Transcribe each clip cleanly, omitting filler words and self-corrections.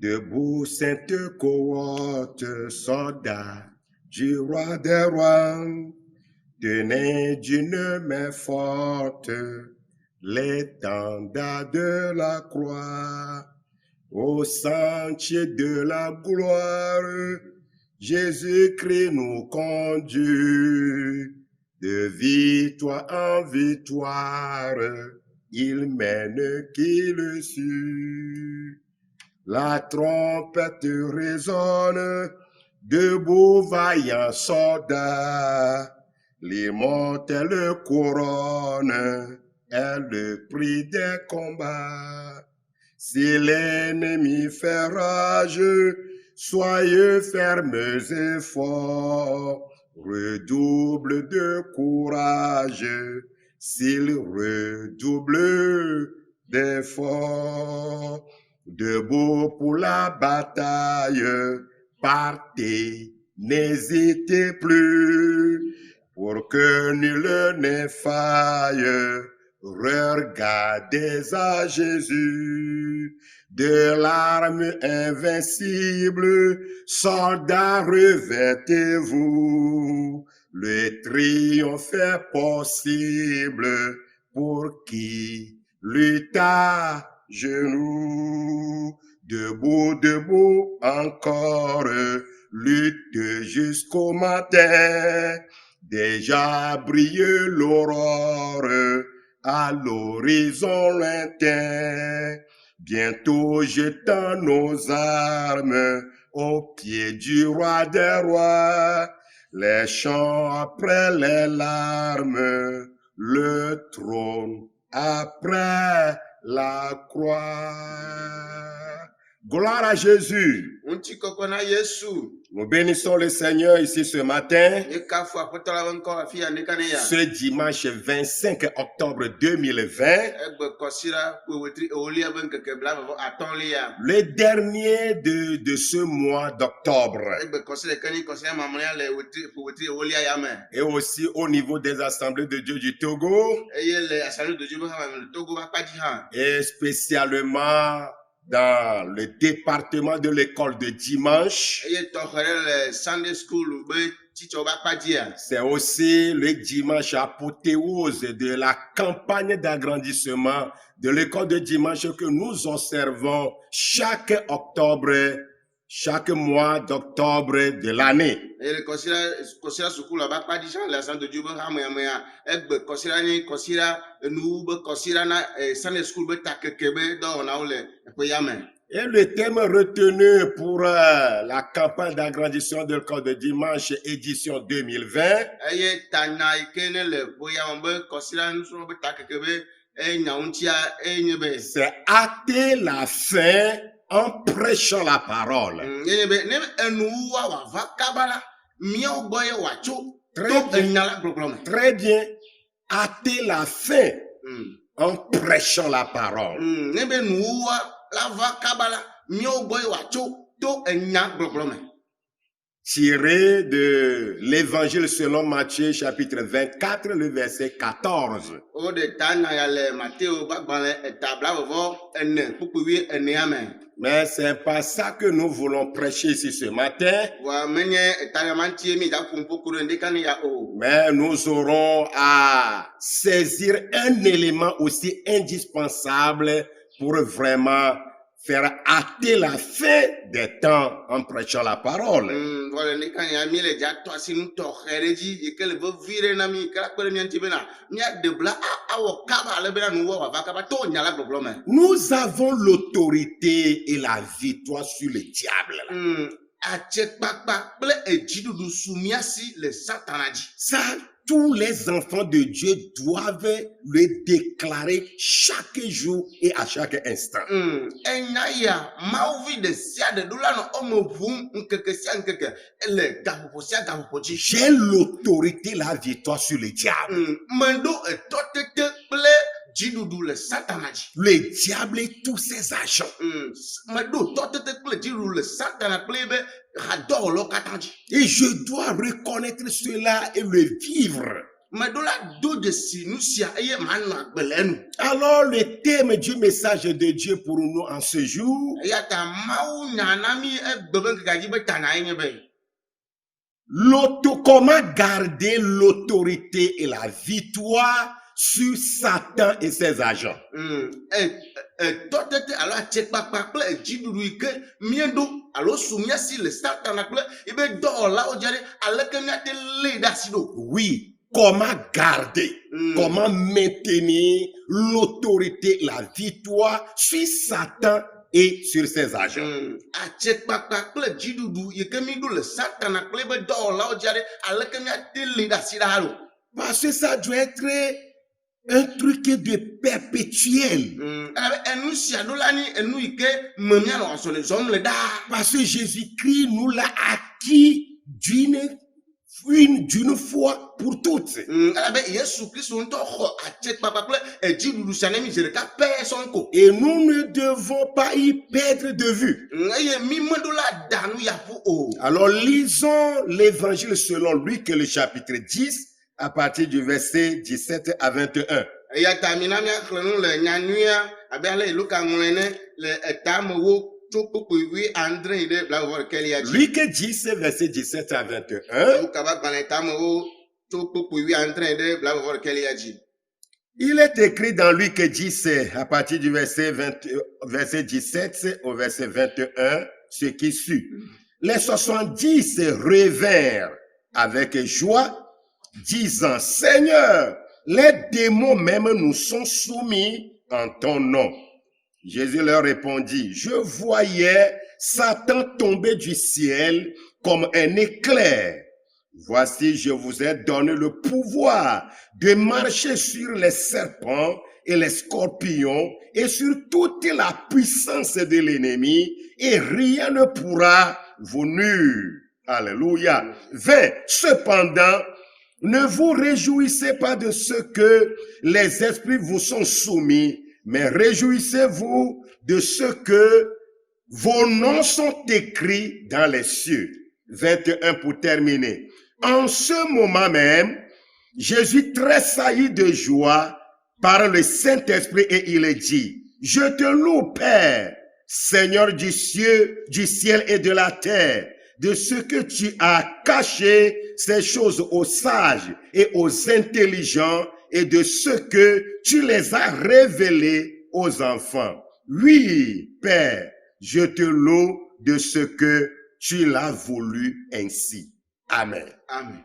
Debout, sainte cohorte, soldats du roi des rois, tenez d'une main forte l'étendard de la croix. Au sentier de la gloire, Jésus-Christ nous conduit. De victoire en victoire, il mène qui le suit. La trompette résonne, debout vaillants soldats, l'immortelle couronne est le prix des combats. Si l'ennemi fait rage, soyez fermes et forts, redouble de courage, s'il redouble d'efforts. Debout pour la bataille, partez, n'hésitez plus, pour que nul ne faille. Regardez à Jésus, de l'arme invincible, soldats revêtez-vous, le triomphe est possible pour qui lutte à genoux. Debout, debout encore, lutte jusqu'au matin, déjà brille l'aurore à l'horizon lointain, bientôt jetant nos armes au pied du roi des rois, les chants après les larmes, le trône après la croix. Gloire à Jésus. Nous bénissons le Seigneur ici ce matin, ce dimanche 25 octobre 2020, le dernier de ce mois d'octobre. Et aussi au niveau des assemblées de Dieu du Togo, et spécialement dans le département de l'école de dimanche. C'est aussi le dimanche apothéose de la campagne d'agrandissement de l'école de dimanche que nous observons chaque octobre, chaque mois d'octobre de l'année. Et le thème retenu pour la campagne d'agrandissement de l'école de dimanche édition 2020, c'est hâter la fin en prêchant la parole. Très bien. Hâter la fin en prêchant la parole. Tiré de l'évangile selon Matthieu chapitre 24, le verset 14. Mais c'est pas ça que nous voulons prêcher ici ce matin. Mais nous aurons à saisir un élément aussi indispensable pour vraiment faire hâter la fin des temps en prêchant la parole. Nous avons l'autorité et la victoire sur le diable. Ça, tous les enfants de Dieu doivent le déclarer chaque jour et à chaque instant. J'ai l'autorité, la victoire sur le diable. Le diable et tous ses agents. Et je dois reconnaître cela et le vivre. Alors, le thème du message de Dieu pour nous en ce jour, comment garder l'autorité et la victoire sur Satan et ses agents. Oui, comment garder, comment maintenir l'autorité, la victoire sur Satan et sur ses agents. Parce que ça doit être un truc de perpétuel. Parce que Jésus-Christ nous l'a acquis d'une fois pour toutes. Et nous ne devons pas y perdre de vue. Alors lisons l'évangile selon Luc, le chapitre 10, à partir du verset 17 à 21. Luc 10, verset 17 à 21. Il est écrit dans Luc 10, à partir du verset 17 au verset 21, ce qui suit. Les 70 revinrent avec joie, disant, Seigneur, les démons même nous sont soumis en ton nom. Jésus leur répondit, je voyais Satan tomber du ciel comme un éclair. Voici, je vous ai donné le pouvoir de marcher sur les serpents et les scorpions et sur toute la puissance de l'ennemi et rien ne pourra vous nuire. Alléluia. 20. Cependant, ne vous réjouissez pas de ce que les esprits vous sont soumis, mais réjouissez-vous de ce que vos noms sont écrits dans les cieux. 21 pour terminer. En ce moment même, Jésus tressaillit de joie par le Saint-Esprit et il dit, je te loue, Père, Seigneur du ciel et de la terre, de ce que tu as caché ces choses aux sages et aux intelligents et de ce que tu les as révélés aux enfants. Oui, Père, je te loue de ce que tu l'as voulu ainsi. Amen. Amen.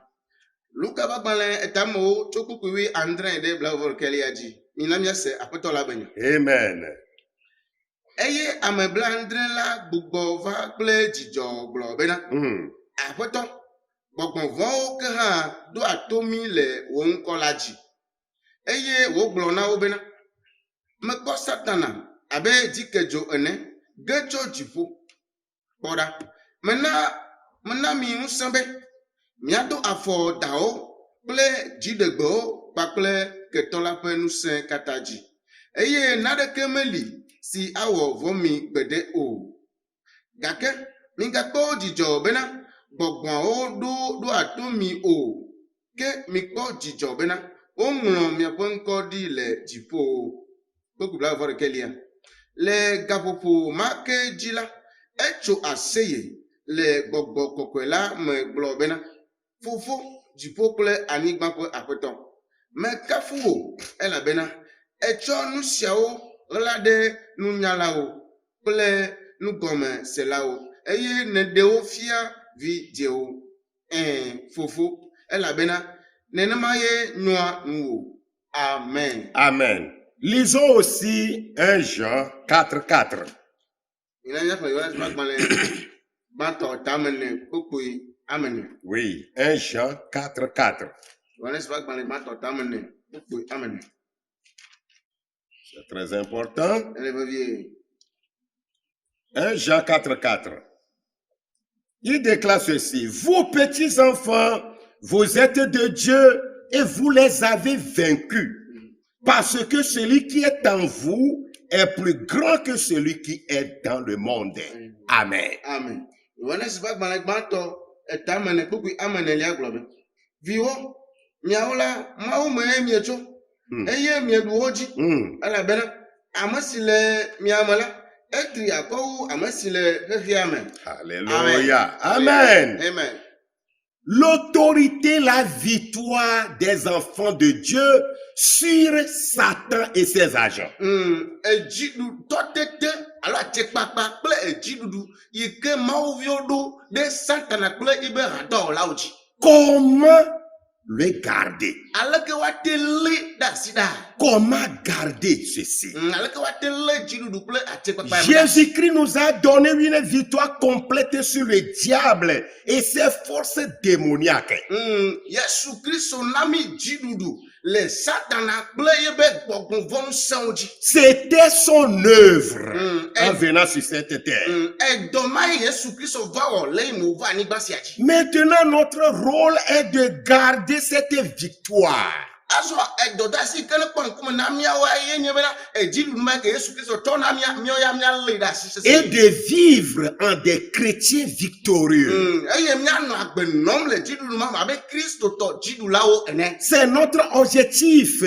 Luka bagbalen etamo chokukuwi André de blavor keliaji. Minamia se apetola benyo. Amen. Eye ameblandre la gbogbo va kple dzidzɔ gblɔ bena. Aƒetɔ gbɔgbɔvɔwo ke hã do atomi le wo ŋkɔ la dzi. Eye wogblɔ na wo bena. Mekpɔ Satana abe dzikedzo ene ge tso dziƒo. Kpɔɖa. Mena mi ŋusẽ be miado afɔ dawo kple dziɖegbewo kpakple ketɔ la ƒe ŋusẽ katã dzi. Eye naɖeke meli si awɔ vɔ mi gbede o. Gake migakpɔ dzidzɔ bena gbɔgbɔawo ɖo ato mi o. Ke mikpɔ dzidzɔ bena woŋlɔ miaƒe ŋkɔ ɖi le dziƒo. Kpekpe bla vɔ ɖeke lia. Le gaƒoƒo ma ke dzi la, etso aseye le gbɔgbɔ kɔkɔe la me gblɔ bena Fofo dziƒo kple anyigba ƒe aƒetɔ. Mekafu wò elabena etsɔ nu siawo ɣla ɖe nunyalawo kple nugɔme selawo eye neɖe wo fia vidzĩwo. Fofo elabena nenema ye nyoa nuwò. Amen. Amen. Lisons aussi 1 Jean 4:4. Oui, 1 Jean 4:4. C'est très important. 1 Jean 4:4. Il déclare ceci. Vous petits enfants, vous êtes de Dieu et vous les avez vaincus. Parce que celui qui est en vous est plus grand que celui qui est dans le monde. Amen. Amen. Viwo, miaola mau me miecho eye mieduoji ala bena amasile miamala etri akou amasile hehiame. Alléluia. Amen. Amen. L'autorité, la victoire des enfants de Dieu sur Satan et ses agents. Ejidu totete alors tekpakpa ple ejidudu yike mauviodo de Satan ple ibe rador laoji. Comment le garder? Alake watele da sida. Comment garder ceci? Alake watele jidudu ple atekpakpa. Jésus-Christ nous a donné une victoire complète sur le diable et ses forces démoniaques. Yesu Christo nami jidudu le Satan ple ibe gbogbo sonji. C'était son œuvre en venant sur cette terre. Maintenant, notre rôle est de garder cette victoire. Et de vivre en des chrétiens victorieux. C'est notre objectif.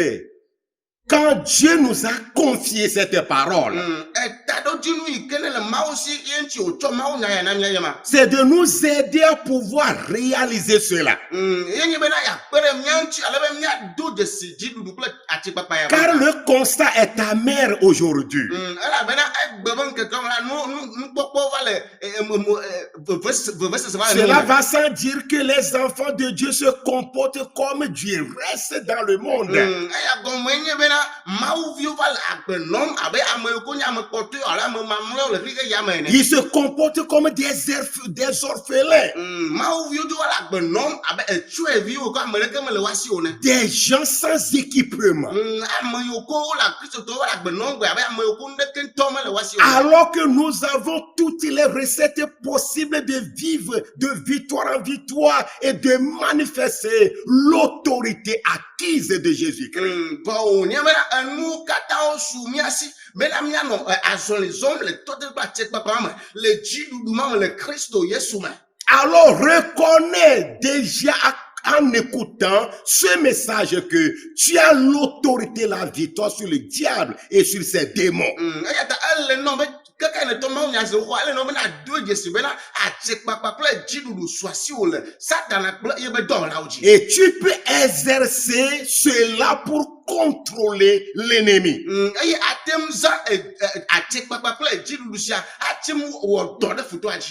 Quand Dieu nous a confié cette parole, c'est de nous aider à pouvoir réaliser cela. Car le constat est amer aujourd'hui. Cela va sans dire que les enfants de Dieu se comportent comme du reste dans le monde. Ils se comportent comme des orphelins. Des gens sans équipement. Alors que nous avons toutes les recettes possibles de vivre de victoire en victoire et de manifester l'autorité acquise de Jésus-Christ. Alors reconnais déjà en écoutant ce message que tu as l'autorité, la victoire sur le diable et sur ses démons. Et tu peux exercer cela pour contrôler l'ennemi.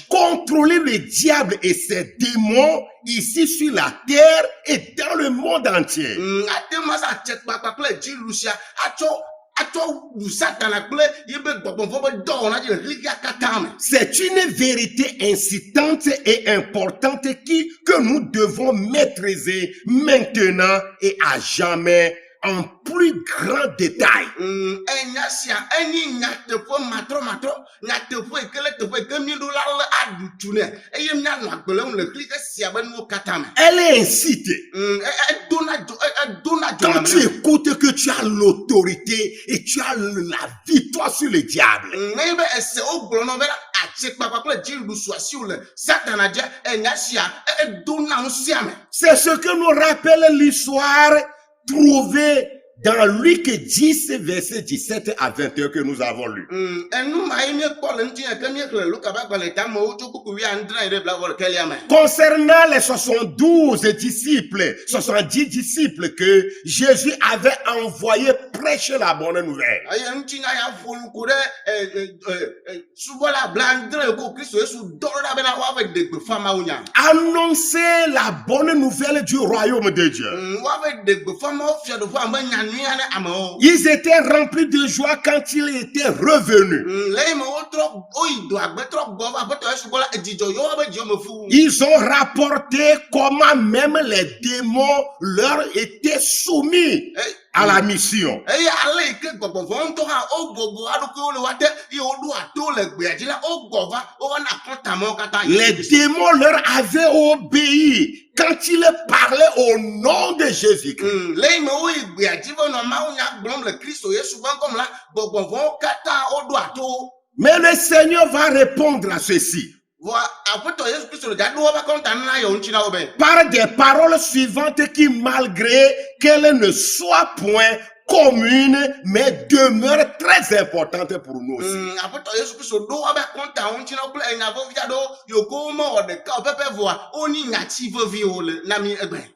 Contrôler le diable et ses démons ici sur la terre et dans le monde entier. C'est une vérité incitante et importante que nous devons maîtriser maintenant et à jamais en plus grand détail. Elle est incitée. Quand tu écoutes que tu as l'autorité et tu as la victoire sur le diable. C'est ce que nous rappelle l'histoire trouvée dans Luc 10, verset 17 à 21 que nous avons lu. Concernant les 72 disciples, 70 disciples que Jésus avait envoyés prêcher la bonne nouvelle. Annoncer la bonne nouvelle du royaume de Dieu. Ils étaient remplis de joie quand ils étaient revenus. Ils ont rapporté comment même les démons leur étaient soumis à la mission. Les démons leur avaient obéi quand ils parlaient au nom de Jésus-Christ. Mais le Seigneur va répondre à ceci. Par des paroles suivantes qui, malgré qu'elles ne soient point communes, mais demeurent très importantes pour nous aussi.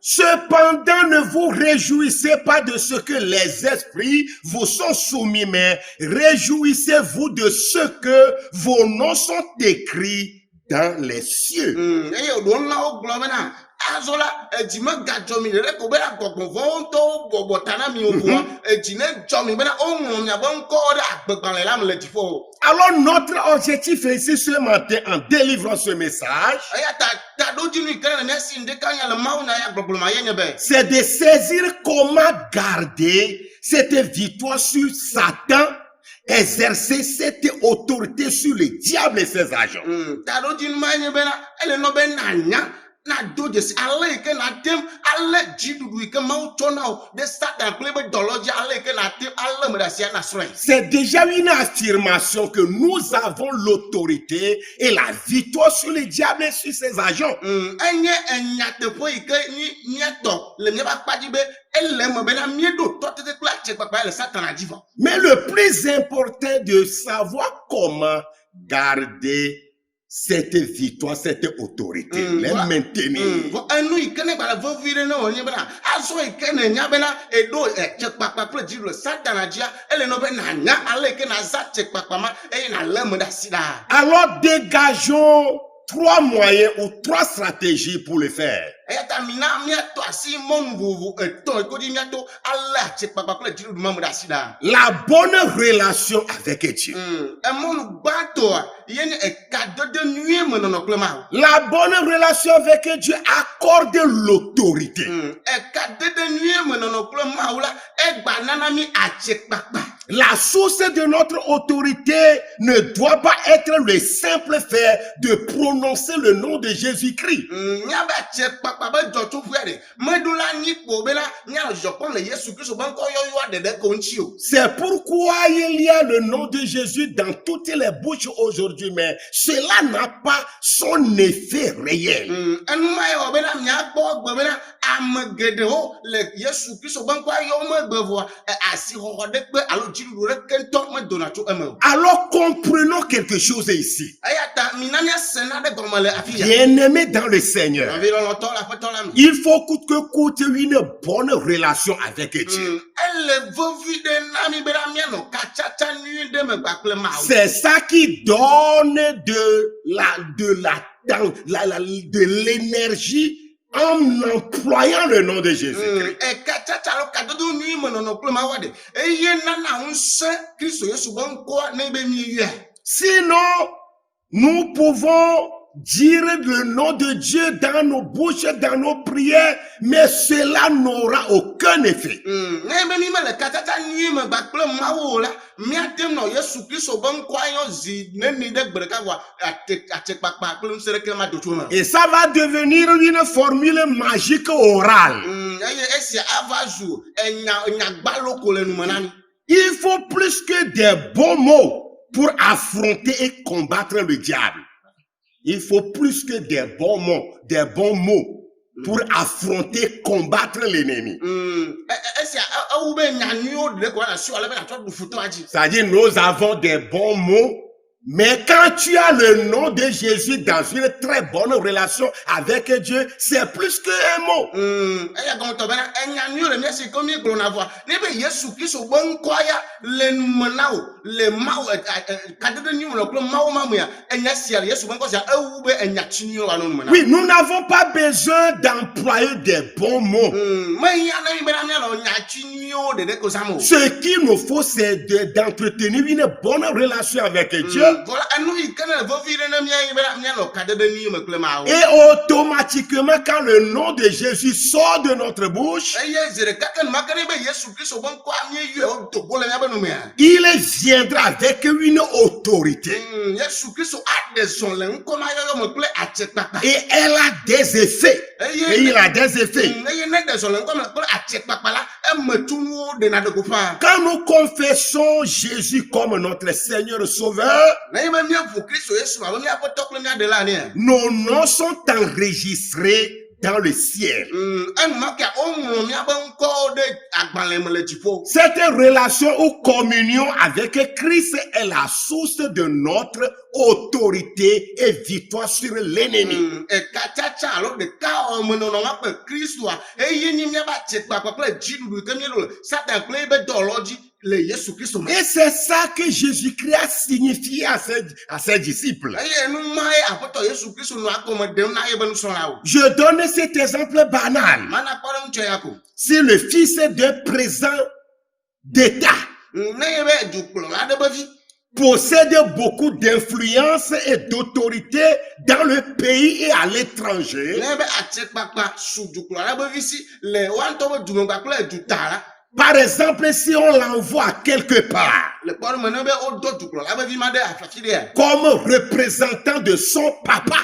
Cependant, ne vous réjouissez pas de ce que les esprits vous sont soumis, mais réjouissez-vous de ce que vos noms sont écrits dans les cieux. Alors notre objectif ici ce matin en délivrant ce message, c'est de saisir comment garder cette victoire sur Satan, exercer cette autorité sur le diable et ses agents. C'est déjà une affirmation que nous avons l'autorité et la victoire sur le diable et sur ses agents. Mais le plus important de savoir comment garder cette victoire, cette autorité, les maintenir. Alors dégageons 3 moyens ou 3 stratégies pour le faire. La bonne relation avec Dieu. La bonne relation avec Dieu accorde l'autorité. La source de notre autorité ne doit pas être le simple fait de prononcer le nom de Jésus-Christ. C'est pourquoi il y a le nom de Jésus dans toutes les bouches aujourd'hui, mais cela n'a pas son effet réel. Alors comprenons quelque chose ici. Bien-aimé dans le Seigneur, il faut coûte que coûte une bonne relation avec Dieu. C'est ça qui donne de l'énergie en employant le nom de Jésus. Sinon, nous pouvons dire le nom de Dieu dans nos bouches, dans nos prières, mais cela n'aura aucun effet. Et ça va devenir une formule magique orale. Il faut plus que des bons mots pour affronter et combattre le diable. Il faut plus que des bons mots pour affronter, combattre l'ennemi. C'est-à-dire, nous avons des bons mots, mais quand tu as le nom de Jésus dans une très bonne relation avec Dieu, c'est plus qu'un mot. Oui, nous n'avons pas besoin d'employer des bons mots. Ce qu'il nous faut, c'est d'entretenir une bonne relation avec Dieu. Et automatiquement, quand le nom de Jésus sort de notre bouche, il viendra avec une autorité. Et elle a des effets. Et il a des effets. Quand nous confessons Jésus comme notre Seigneur et Sauveur, nos noms sont enregistrés dans le ciel. Cette relation ou communion avec Christ est la source de notre autorité et victoire sur l'ennemi. Et c'est ça que Jésus-Christ a signifié à ses disciples. Je donne cet exemple banal. Si le fils d'un président d'État possède beaucoup d'influence et d'autorité dans le pays et à l'étranger, par exemple, si on l'envoie quelque part comme représentant de son papa,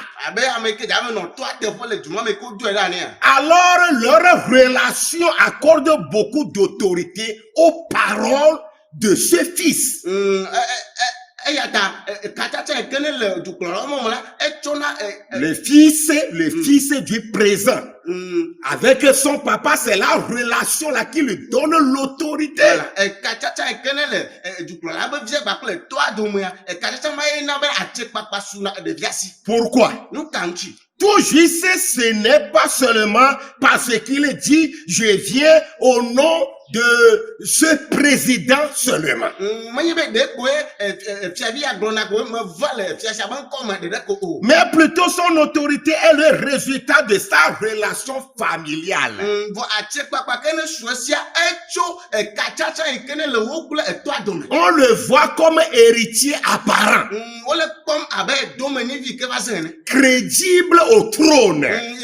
alors leur relation accorde beaucoup d'autorité aux paroles de ce fils. Le fils du présent. Avec son papa, c'est la relation là qui lui donne l'autorité. Pourquoi? Tout juste, ce n'est pas seulement parce qu'il dit « Je viens au nom de ce président seulement ». Mais plutôt son autorité est le résultat de sa relation familiale. On le voit comme héritier apparent, crédible au trône. Et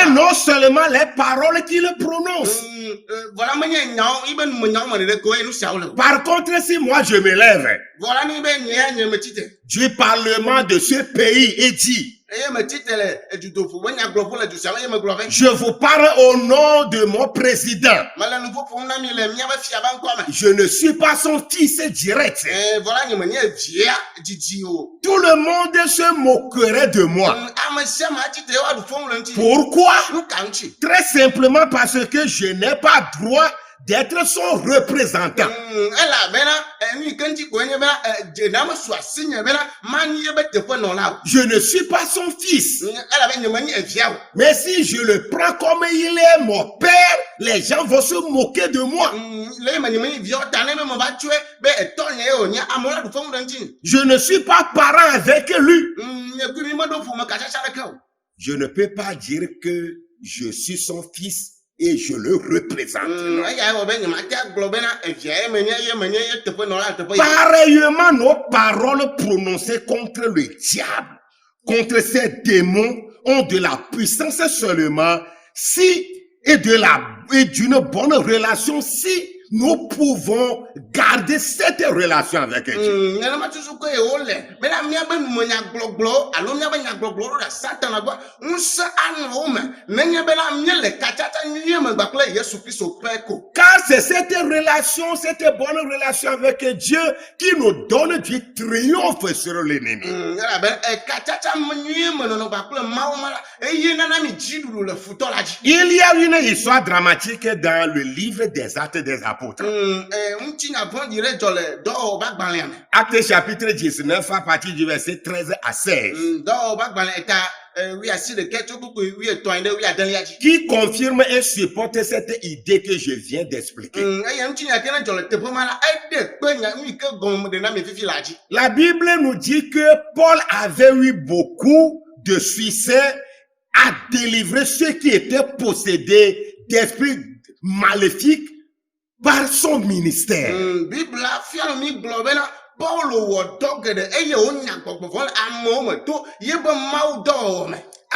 non seulement les paroles qu'il prononce. Par contre, si moi je me lève du parlement de ce pays et dis je vous parle au nom de mon président. Je ne suis pas son fils direct. Tout le monde se moquerait de moi. Pourquoi? Très simplement parce que je n'ai pas droit d'être son représentant. Je ne suis pas son fils. Mais si je le prends comme il est mon père, les gens vont se moquer de moi. Je ne suis pas parent avec lui. Je ne peux pas dire que je suis son fils et je le représente. Pareillement, nos paroles prononcées contre le diable, contre ces démons, ont de la puissance seulement si et d'une bonne relation si nous pouvons garder cette relation avec Dieu. Car c'est cette relation, cette bonne relation avec Dieu qui nous donne du triomphe sur l'ennemi. Il y a une histoire dramatique dans le livre des Actes des Apôtres. Actes chapitre 19 à partir du verset 13 à 16. Qui confirme et supporte cette idée que je viens d'expliquer. La Bible nous dit que Paul avait eu beaucoup de succès à délivrer ceux qui étaient possédés d'esprits maléfiques par son ministère.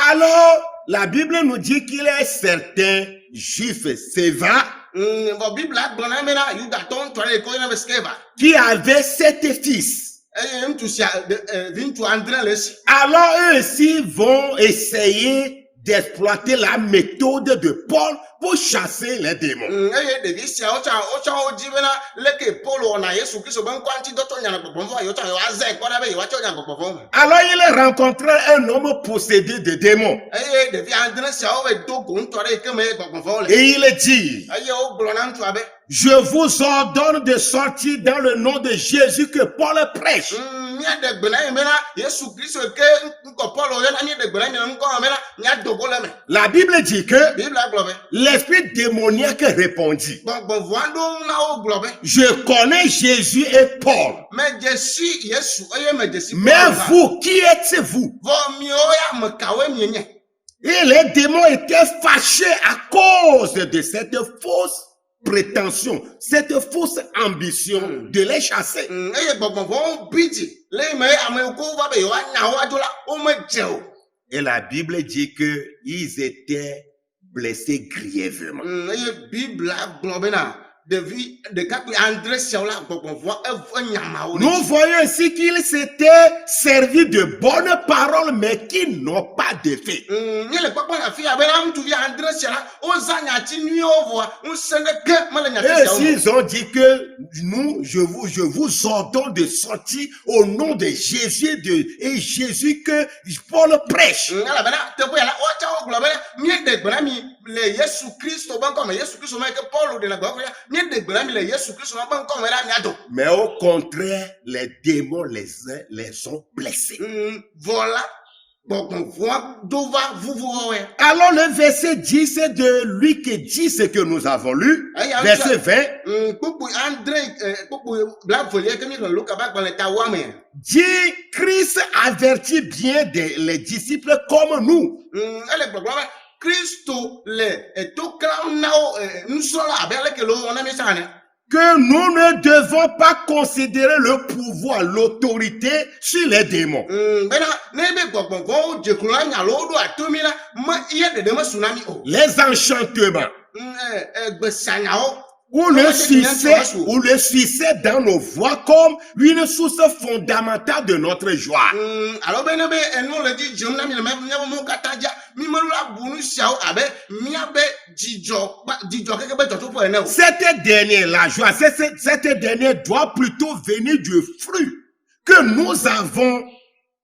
Alors, la Bible nous dit qu'il est certain juif sévère qui avait 7 fils. Alors eux aussi vont essayer d'exploiter la méthode de Paul pour chasser les démons. eye ɖevi siawo tsã wodzi bena leke Paul wɔna Yesu Kristo be ŋkɔaŋutidɔtɔ nyagbɔgbɔvɔ yewotsɔ yewoazãe kpɔna be yewoatsɔ nyagbɔgbɔvɔ me. Alors il a rencontré un homme possédé de démons. Eye ɖevi adre siawo be do go ŋutɔ ɖe yi ke me gbɔgbɔvɔwo le. Et il dit, Eye wogblɔ na ŋutsua be. je vous ordonne de sortir dans le nom de Jésus que Paul prêche. Míaɖe gbe na yi bena Yesu Kristo ke ŋkɔ Paul yɔna míaɖe gbe na yi ŋkɔ me bena míadogo le me. La Bible dit que Biblia gblɔ be. l'esprit démoniaque répondit, Gbɔgbɔvɔ aɖewo na wo gblɔ be. je connais Jésus et Paul, Medzesi Yesu eye medzesi mais vous, qui êtes-vous? Vɔ miwo ya me kawoe mienye. Et les démons étaient fâchés à cause de cette fausse prétention, cette fausse ambition de les chasser. Eye gbɔgbɔvɔwo biti le yi me ame yiwo va be yewoanya wo adzo la womedze o. Et la Bible dit que ils étaient blessés grièvement. Eye Biblia gblɔ bena ɖevi ɖekakpui andre siawo la gbɔgbɔvɔ enyamawo. Nous voyons ainsi qu'ils s'étaient servis de bonnes paroles mais qui n'ont pas d'effet. Míele kpɔkpɔ le afi ya bena ŋutsuvi andre sia la woza nyati nyuiwo vɔa ŋusẽ ɖeke mele nyati Et siawo me. s'ils ont dit que je vous ordonne de sortir au nom de Jésus et Jésus que Paul prêche. Elabena teƒe ya la woatsã wogblɔ be míeɖe gbe na mi le Yesu Kristo be ŋkɔ me Yesu Kristo me ke Paul ɖe le gbe ya míeɖe gbe na mi le Yesu Kristo be ŋkɔ me la míado. Mais au contraire, les démons les ont blessés. Vɔ la gbɔgbɔvɔ do va vuvu wɔwɔe. Alors le verset 10, c'est de Luc 10 que nous avons lu, verset 20. Kpukpu andre kpukpu blavelie ke mi le Luka ba gbalẽ ta woame. Dit, Christ avertit bien les disciples comme nous. Ele gbɔgblɔ be Kristo le eto kram na wo nusrɔ̃la abe aleke le wɔna mi sa ne. Que nous ne devons pas considérer le pouvoir, l'autorité sur les démons. Bena ne be gbɔgbɔvɔwo dzeklo la nya lo ɖo atomi la me iye ɖeɖe me suna mi o. Les enchantements. Gbesanyawo. Ou le succès dans nos voies comme une source fondamentale de notre joie. Alors ben be enu le di dzem na mi le miabe mo katã dza mi me la bu nu siawo abe miabe dzidzɔ keke be dzɔtsoƒe ene o. Cette dernière, la joie, cette dernière doit plutôt venir du fruit que nous avons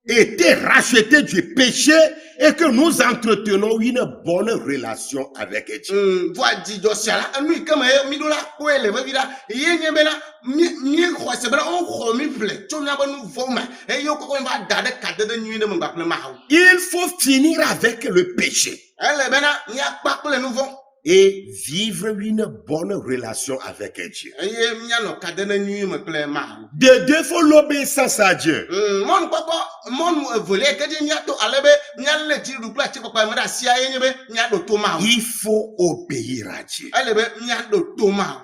été rachetés du péché et que nous entretenons une bonne relation avec Dieu. Voi dzidzɔ sia la enu yi ke me mi ɖo la koe le vevi la ye nye bena mi xɔ se bena wo xɔ mi ƒle tso miabe nu vɔ me eye wokɔkɔ mi va da ɖe kadede nyui ɖe me gbapple mawo. Il faut finir avec le péché. Ele bena miakpa kple nu vɔ. Et vivre une bonne relation avec Dieu. Eye mianɔ kadede nyui me kple mawo. De deux fois l'obéissance à Dieu. Mɔnu kpɔkpɔ mɔnu evelia ke dze miato ale be mialé dziɖuɖu kple atikpakpa me ɖe asia ye nye be miaɖo to mawo. Il faut obéir à Dieu. Ele be miaɖo to mawo.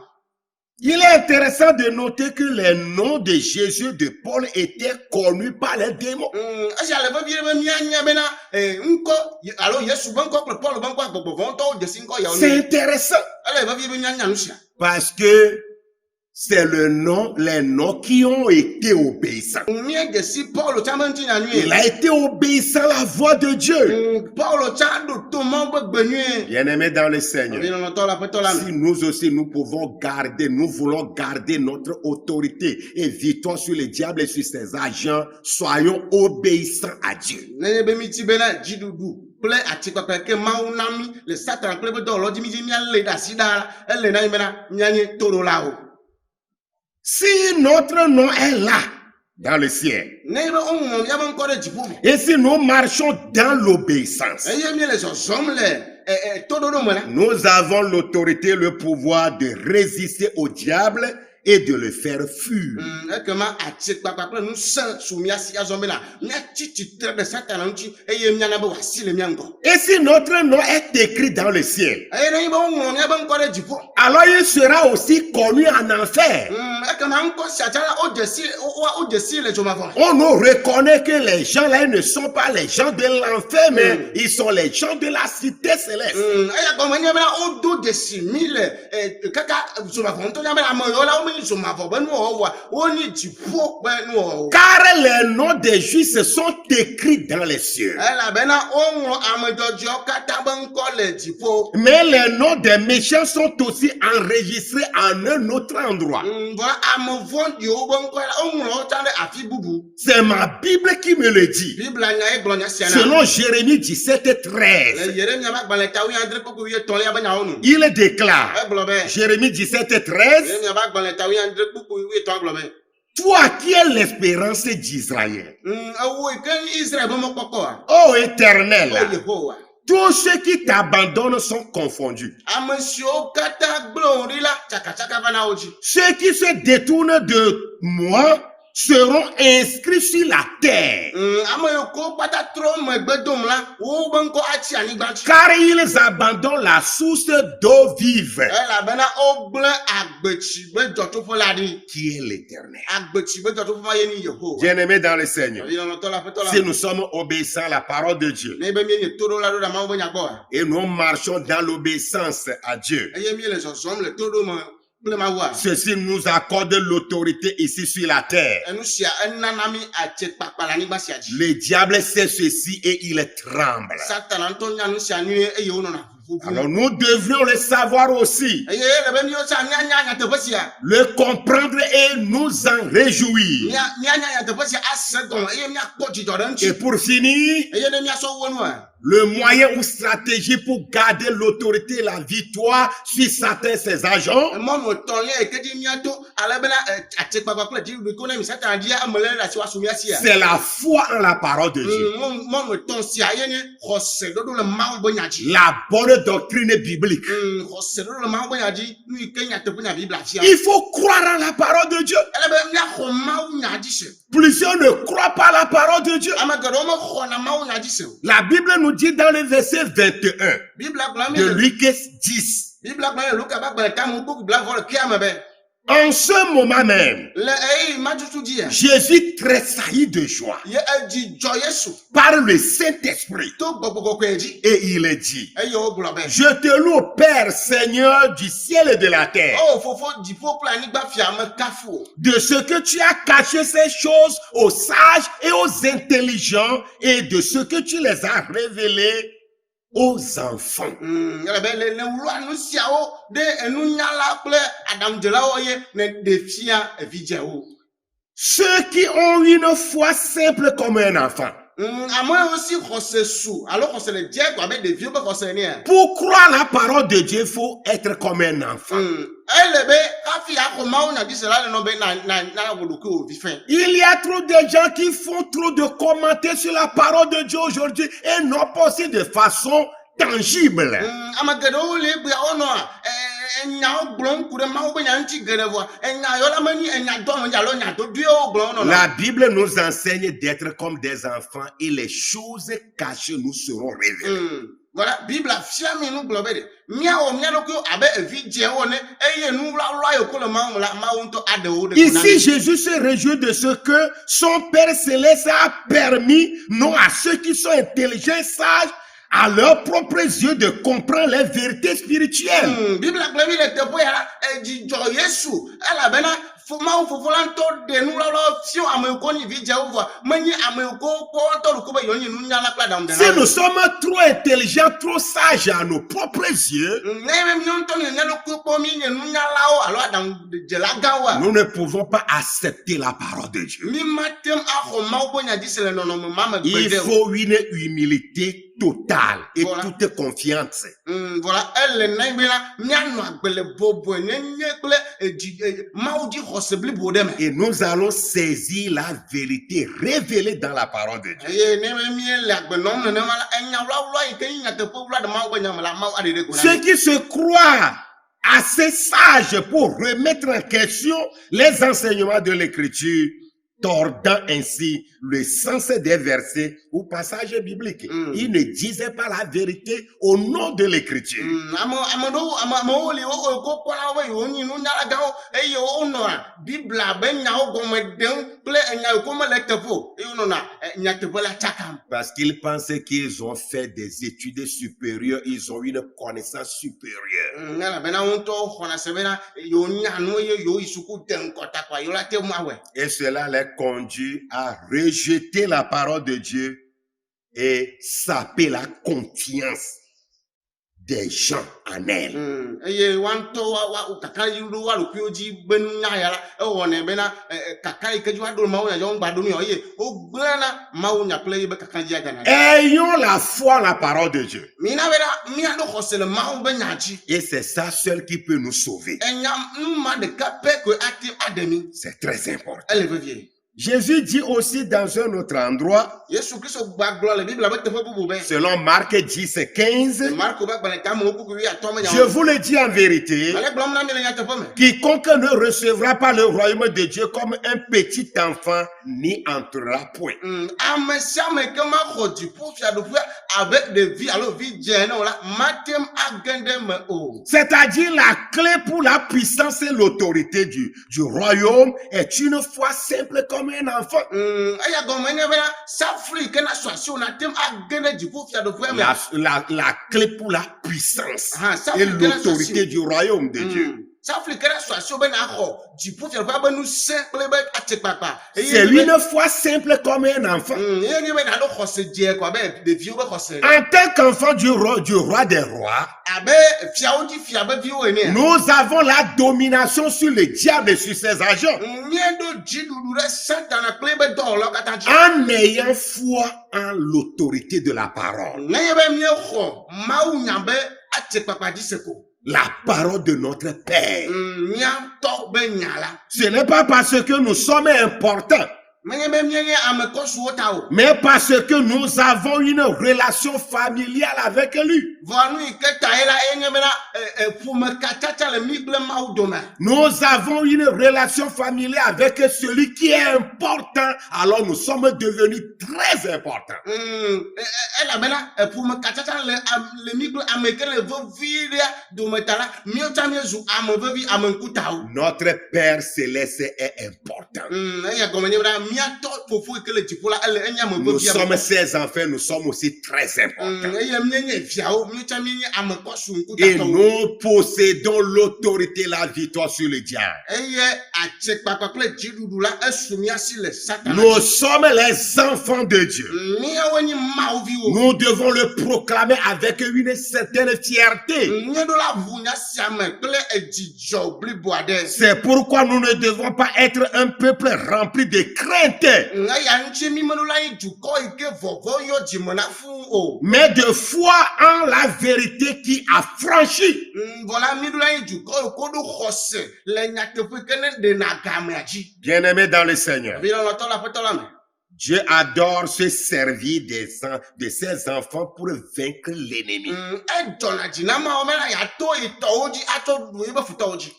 Il est intéressant de noter que les noms de Jésus de Paul étaient connus par les démons. Esia le vevi be mianya bena ŋkɔ alo Yesu be ŋkɔ kple Paul be ŋkɔ agbɔgbɔvɔ ŋutɔwo dzesi ŋkɔ yawo. C'est intéressant. Ele vevi be mianya nu sia. Parce que c'est les noms qui ont été obéissants. Mie dzesi Paul tsã be ŋuti nya nyuie. Il a été obéissant à la voix de Dieu. Paul tsã ɖo to Mawu be gbe nyuie. Bien-aimés dans le Seigneur. Avinɔnɔtɔ la aƒetɔ la me. Si nous aussi nous voulons garder notre autorité et victoire sur le diable et sur ses agents, soyons obéissants à Dieu. Nenye be mi ti bena dziɖuɖu kple atikpakpa ke Mawu na mi le Satan kple be dɔwɔlɔ dzi mi dzi mialé ɖe asi ɖa la ele na mi bena mianye toɖolawo. Si notre nom est là, dans le ciel, Ne be woŋlɔ miabe ŋkɔ ɖe dziƒo me. et si nous marchons dans l'obéissance, Eye miele zɔzɔm le toɖoɖo me la. nous avons l'autorité, le pouvoir de résister au diable et de le faire fuir. Ekema atikpakpa kple ŋusẽ su mia si azɔ bena miatsi tsitre ɖe Satan ŋuti eye miana be wòasi le mia ŋgɔ. Et si notre nom est écrit dans le ciel, Eye ne nyi be woŋlɔ miabe ŋkɔ ɖe dziƒo. alors il sera aussi connu en enfer. Ekema ŋkɔ sia tsã la wodzesi le dzomavɔ. On nous reconnaît que les gens là, ils ne sont pas les gens de l'enfer, mais ils sont les gens de la cité céleste. Eya gɔme nye bena wodo dzesi mi le kaka dzomavɔ ŋutɔ nya bena ame yiwo la wo Car les noms des justes sont écrits dans les cieux. Mais les noms des méchants sont aussi enregistrés en un autre endroit. C'est ma Bible qui me le dit. Selon Jérémie 17:13. Il déclare, Jérémie 17:13, toi qui es l'espérance d'Israël, ô Éternel, tous ceux qui t'abandonnent sont confondus. Ceux qui se détournent de moi seront inscrits sur la terre. Car ils abandonnent la source d'eau vive, qui est l'Éternel. Bien-aimés dans le Seigneur, si nous sommes obéissants à la parole de Dieu et nous marchons dans l'obéissance à Dieu, ceci nous accorde l'autorité ici sur la terre. Le diable sait ceci et il tremble. Alors nous devrions le savoir aussi, le comprendre et nous en réjouir. Et pour finir, le moyen ou stratégie pour garder l'autorité et la victoire sur certains ses agents, c'est la foi en la parole de Dieu. La bonne doctrine biblique. Il faut croire en la parole de Dieu. Plusieurs ne croient pas à la parole de Dieu. La Bible nous dit dans le verset 21 de Luc 10. En ce moment même, Jésus tressaillit de joie par le Saint-Esprit. Et il dit, je te loue, Père, Seigneur du ciel et de la terre, de ce que tu as caché ces choses aux sages et aux intelligents et de ce que tu les as révélées aux enfants. Ceux qui ont une foi simple comme un enfant. Pour croire la parole de Dieu, il faut être comme un enfant. Il y a trop de gens qui font trop de commentaires sur la parole de Dieu aujourd'hui et non pas aussi de façon tangible. La Bible nous enseigne d'être comme des enfants et les choses cachées nous seront révélées. Voilà, Bible ici, Jésus se réjouit de ce que son Père Céleste a permis, non à ceux qui sont intelligents et sages, à leurs propres yeux de comprendre les vérités spirituelles. Si nous sommes trop intelligents, trop sages à nos propres yeux, nous ne pouvons pas accepter la parole de Dieu. Il faut une humilité totale et toute confiance. Et nous allons saisir la vérité révélée dans la parole de Dieu. Ceux qui se croient assez sages pour remettre en question les enseignements de l'Écriture, tordant ainsi le sens des versets ou passages bibliques. Ils ne disaient pas la vérité au nom de l'Écriture. Parce qu'ils pensaient qu'ils ont fait des études supérieures, ils ont une connaissance supérieure. Et cela les conduit à rejeter la parole de Dieu et saper la confiance des gens en elle. Ayons la foi en la parole de Dieu. Et c'est ça seul qui peut nous sauver. C'est très important. Jésus dit aussi dans un autre endroit, selon Marc 10, 15, je vous le dis en vérité, quiconque ne recevra pas le royaume de Dieu comme un petit enfant n'y entrera point. C'est-à-dire la clé pour la puissance et l'autorité du royaume est une foi simple comme un enfant. La clé pour la puissance et l'autorité du royaume de Dieu. C'est une foi simple comme un enfant. En tant qu'enfant du roi des rois, nous avons la domination sur le diable et sur ses agents. En ayant foi en l'autorité de la parole. La parole de notre Père. Ce n'est pas parce que nous sommes importants, mais parce que nous avons une relation familiale avec lui. Nous avons une relation familiale avec celui qui est important, alors nous sommes devenus très importants. Notre Père céleste est important. Nous sommes ses enfants, nous sommes aussi très importants. Et nous possédons l'autorité, la victoire sur le diable. Nous sommes les enfants de Dieu. Nous devons le proclamer avec une certaine fierté. C'est pourquoi nous ne devons pas être un peuple rempli de crainte, mais de foi en la vérité qui affranchit. Bien-aimés dans le Seigneur, Dieu adore se servir de ses enfants pour vaincre l'ennemi.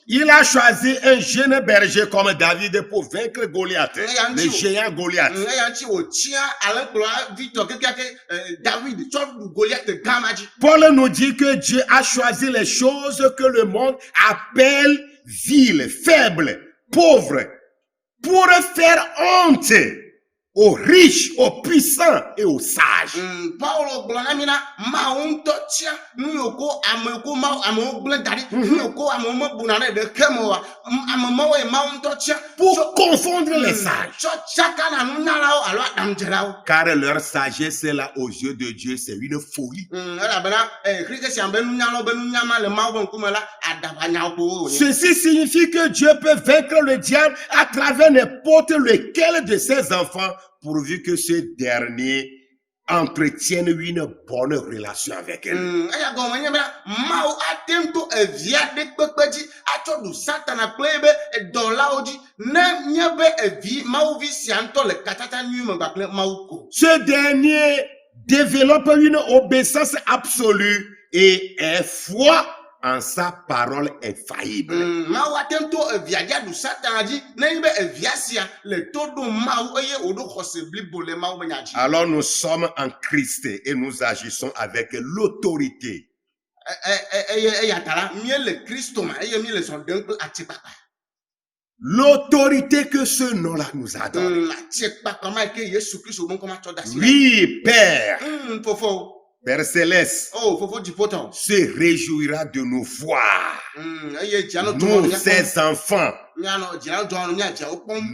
Il a choisi un jeune berger comme David pour vaincre Goliath, le géant Goliath. Paul nous dit que Dieu a choisi les choses que le monde appelle viles, faibles, pauvres, pour faire honte aux riches, aux puissants et aux sages. Pour confondre les sages. Car leur sagesse là aux yeux de Dieu, c'est une folie. Ceci signifie que Dieu peut vaincre le diable à travers n'importe lequel de ses enfants, pourvu que ce dernier entretienne une bonne relation avec elle. Ce dernier développe une obéissance absolue et est foi en sa parole infaillible. Alors nous sommes en Christ et nous agissons avec l'autorité. l'autorité que ce nom-là nous a donnée. Oui, Père, Père Céleste, se réjouira de nous voir. Nous, ses enfants,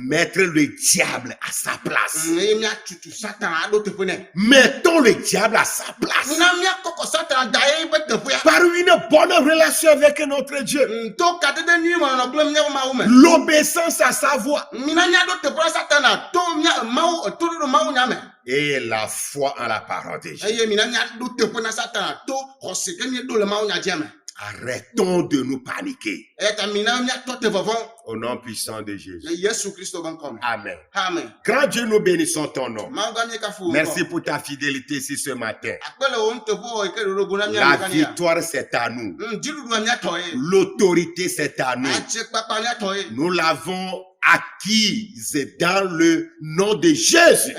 mettre le diable à sa place. Mettons le diable à sa place. Par une bonne relation avec notre Dieu. L'obéissance à sa voix. Et la foi en la parole de Dieu. Arrêtons de nous paniquer. Au nom puissant de Jésus. Amen. Grand Dieu, nous bénissons ton nom. Merci pour ta fidélité ici ce matin. La victoire, c'est à nous. L'autorité, c'est à nous. Nous l'avons acquise dans le nom de Jésus.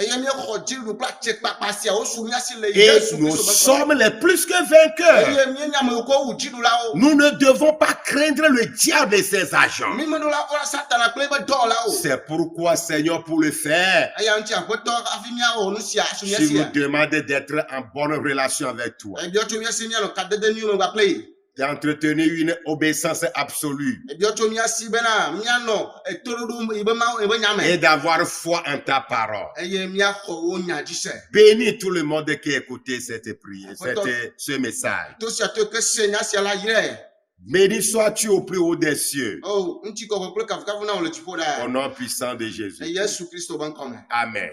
Et nous sommes les plus que vainqueurs. Nous ne devons pas craindre le diable et ses agents. C'est pourquoi, Seigneur, pour le faire, je vous demande d'être en bonne relation avec toi. D'entretenir une obéissance absolue. Et d'avoir foi en ta parole. Bénis tout le monde qui a écouté cette prière, ce message. Béni sois-tu au plus haut des cieux. Au nom puissant de Jésus. Amen.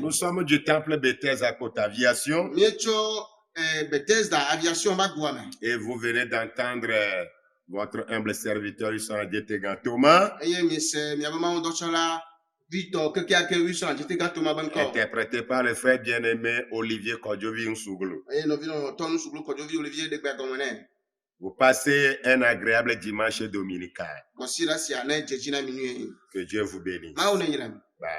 Nous sommes du temple Bethesda à Côte Aviation. Et vous venez d'entendre votre humble serviteur Thomas, interprété par le frère bien-aimé Olivier Kodjovi Nsouglu. Vous passez un agréable dimanche dominical. Que Dieu vous bénisse. Bye.